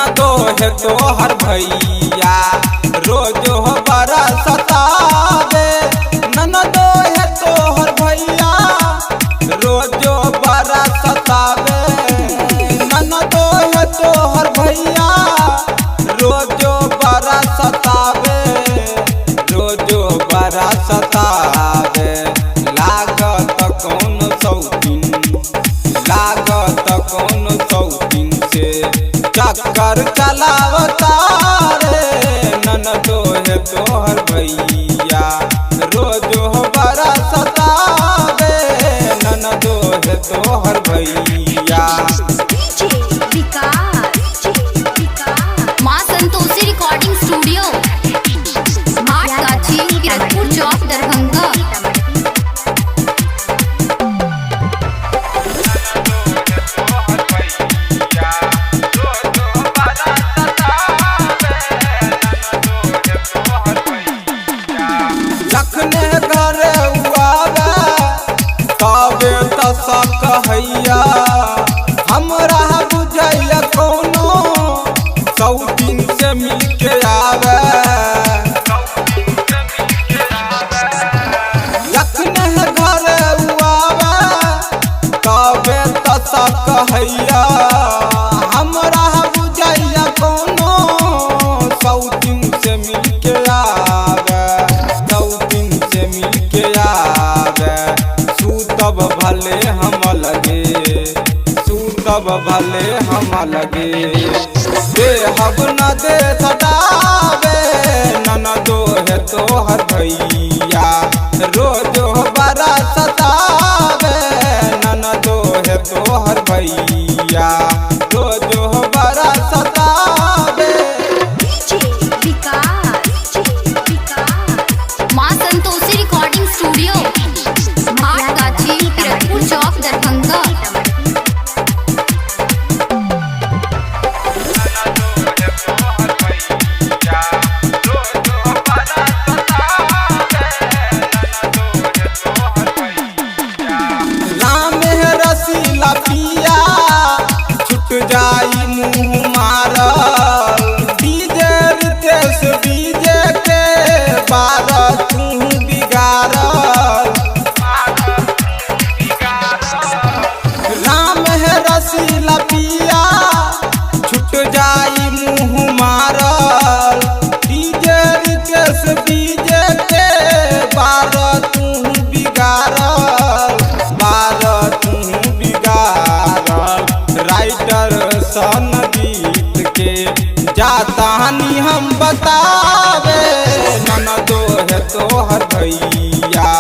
ननदो है तोहर भैया रोज हो बड़ा सतावे। ननदो है तोहर भैया रोज बड़ा सतावे। ननदो है तोहर भैया रोज बड़ा सतावे। रोज बड़ा सतावे। लागत कौन शौकीन लागत कौन शौकीन से चक्कर चलावता रे। ननदो है तोहर भैया रोज हो बड़ा सतावे। ननदो है तोहर भैया। माँ संतोषी रिकॉर्डिंग स्टूडियो स्मार्ट काची किरतपुर चौक दरभंगा। जखने घरे उआवे तबे तसा कहैया। हमरा बुझैया कोनो शौकीन से मिलके आवे। जखने घरे उआवे तबे तसा कहैया। हमरा बुझैया कोनो शौकीन से मिलके आवे। शौकीन से मिलके आवे। सूतब भले हम लगे सूतब भले हम लगे। देहब न दे सदावे। ननदो है तोहर भैया रोज हो बड़ा सतावे। ननदो है तोहर भैया रोज हो बड़ा सतावे। माँ संतोषी रिकॉर्डिंग स्टूडियो स्मार्ट काची किरतपुर चौक दरभंगा। राम है रसीला पिया छुट जाई मुँह मारल। डीजे रितेश डीजे के बार तू बिगाड़ल। राम है रसीला पिया छुट जाई मुँह मारल। डीजे रितेश डीजे के बार तू बिगाड़ल। बार तू बिगाड़ल। राइटर संगीत के जातानी हम बतावे। ननदो है तोहर भैया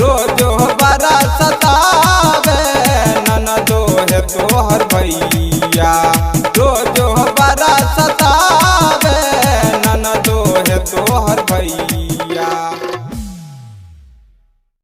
रोज हो बड़ा सतावे। ननदो है तोहर भैया।